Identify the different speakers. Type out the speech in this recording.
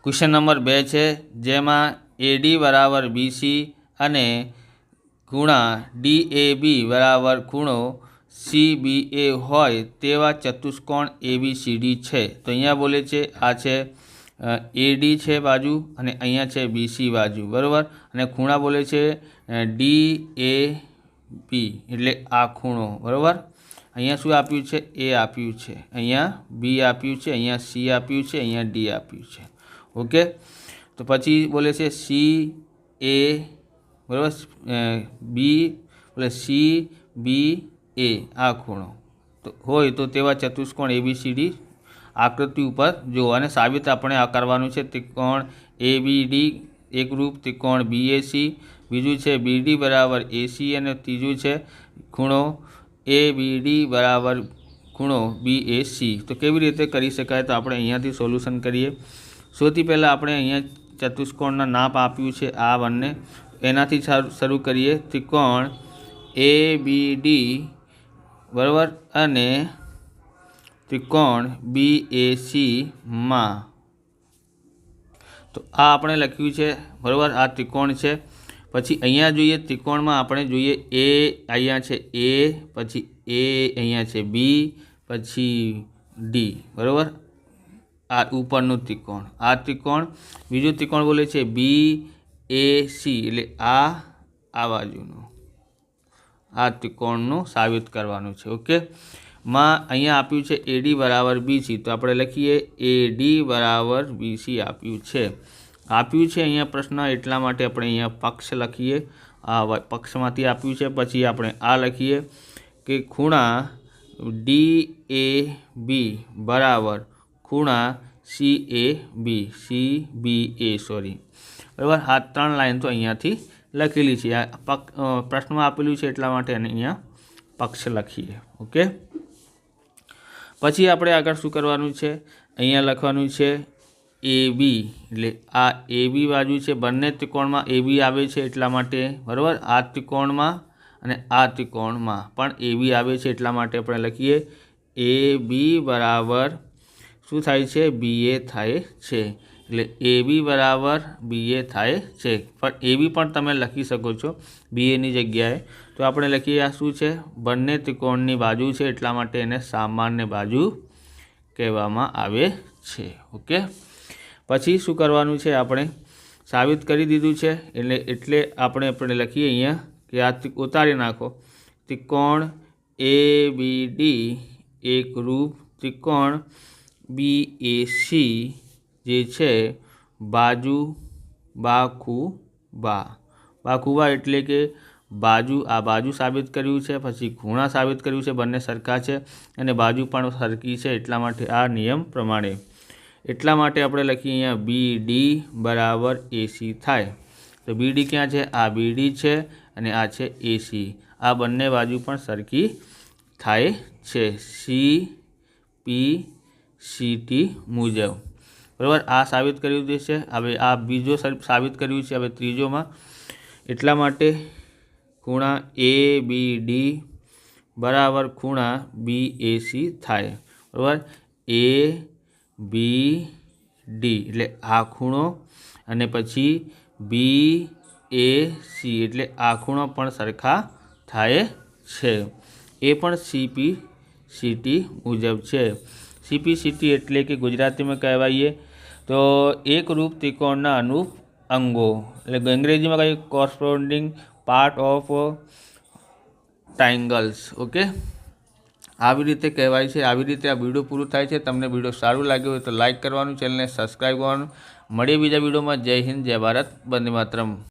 Speaker 1: Question number 2 है जेमा AD बराबर BC अने खूणा DAB बराबर खूणो CBA होय तेवा चतुष्कोण ABCD है। तो अहींया बोले छे आ छे AD है बाजू अने अहींया छे BC बाजू बराबर अने खूणा बोले छे DAB एटले आ खूणो बराबर। अहींया शुं आप्युं छे A आप्युं छे, अहींया B आप्युं छे, अहींया C आप्युं छे, अहींया D आप्युं छे। ओके तो पछी बोले छे CA बराबर B बोले CBA आ खूणो तो होय तो तेवा चतुष्कोण ABCD आकृति पर जो अने साबित આપણે આ કરવાનું છે ત્રિકોણ ABD એકરૂપ ત્રિકોણ BAC બીજું છે BD બરાબર AC અને ત્રીજું છે ખૂણો ABD બરાબર ખૂણો BAC। તો કેવી રીતે કરી શકાય તો આપણે અહીંયાથી સોલ્યુશન કરીએ। સૌથી પહેલાં આપણે અહીંયા ચતુષ્કોણના નાપ આપ્યું છે આ બંને એનાથી શરૂ કરીએ। ત્રિકોણ ABD બરાબર અને त्रिकोण BAC में तो आ आपणे लख्युं छे बराबर आ त्रिकोण है। पछी अहींया जोईए त्रिकोण में आपणे जोईए A अहींया छे A पछी A अहींया छे B पछी D बराबर आ उपरनुं त्रिकोण आ त्रिकोण बीजो त्रिकोण बोले छे BAC एटले आ बाजुनो आ त्रिकोणनुं साबित करवानुं छे। ओके में अहींया आप्युं छे AD बराबर BC तो आपणे लखीए AD बराबर BC आप्युं छे अहींया प्रश्न एटला माटे आपणे अहींया पक्ष लखीए आ पक्षमांथी आप्युं छे। पछी आपणे आ लखीए के खूणा DAB बराबर खूणा CBA सॉरी बराबर आ 3 लाइन तो अहींयाथी लखेली छे प्रश्न में आपेलुं छे एटला माटे अहींया पक्ष लखीए। ओके पछी आपणे आगळ शुं करवानुं छे अहींया लखवानुं छे AB एटले आ AB बाजू छे बंने त्रिकोणमां AB आवे छे एटला माटे बराबर आ त्रिकोणमां अने आ त्रिकोणमां पण AB आवे छे एटला माटे आपणे लखीए AB बराबर शुं थाय छे BA थाय छे एटले AB बराबर BA थाय छे पण AB पण तमे लखी शको छो BA नी जग्याए। तो आपणे लखीए आ शुं छे बंने त्रिकोणनी बाजू छे एटला माटे एने सामान्य बाजू कहेवामां आवे छे। ओके पछी शुं करवानुं छे आपणे साबित करी दीधुं छे एटले आपणे लखीए अहींया के आ उतारी नाखो त्रिकोण ABD एकरूप त्रिकोण BAC जे छे बाजू बाखुबा एटले के बाजू आ बाजू साबित कर्युं छे पछी खूणा साबित कर्युं छे बंने सरखा छे अने बाजू पण सरखी छे एटला माटे आ नियम प्रमाणे एटला माटे आपणे लखीए अहींया BD बराबर AC थाय। तो BD क्यां छे आ BD छे अने आ छे AC आ बंने बाजू पण सरखी थाय छे CPCT मुजब बराबर आ साबित कर्युं छे। हवे आ बीजो साबित कर्युं छे हवे त्रीजो में एटला माटे खूणा ABD बराबर खूणा BAC थाय बराबर ABD एटले आ खूणो अने पछी BAC एटले आ खूणो पण सरखा थाय छे ए पण CPCT मुजब छे। CPCT एटले कि गुजराती में कहेवाये तो एक रूप त्रिकोणना अनुरूप अंगो एटले अंग्रेजी में कही corresponding part of triangles. Okay આવી રીતે કહેવાય છે। આવી રીતે આ વિડીયો પૂરું થાય છે। તમને વિડીયો સારું લાગ્યું હોય તો લાઇક કરવાનું, ચેનલને સબસ્ક્રાઈબ કરવાનું। મળીએ બીજા વિડીયોમાં। જય હિન્દ, જય ભારત, વંદે માતરમ।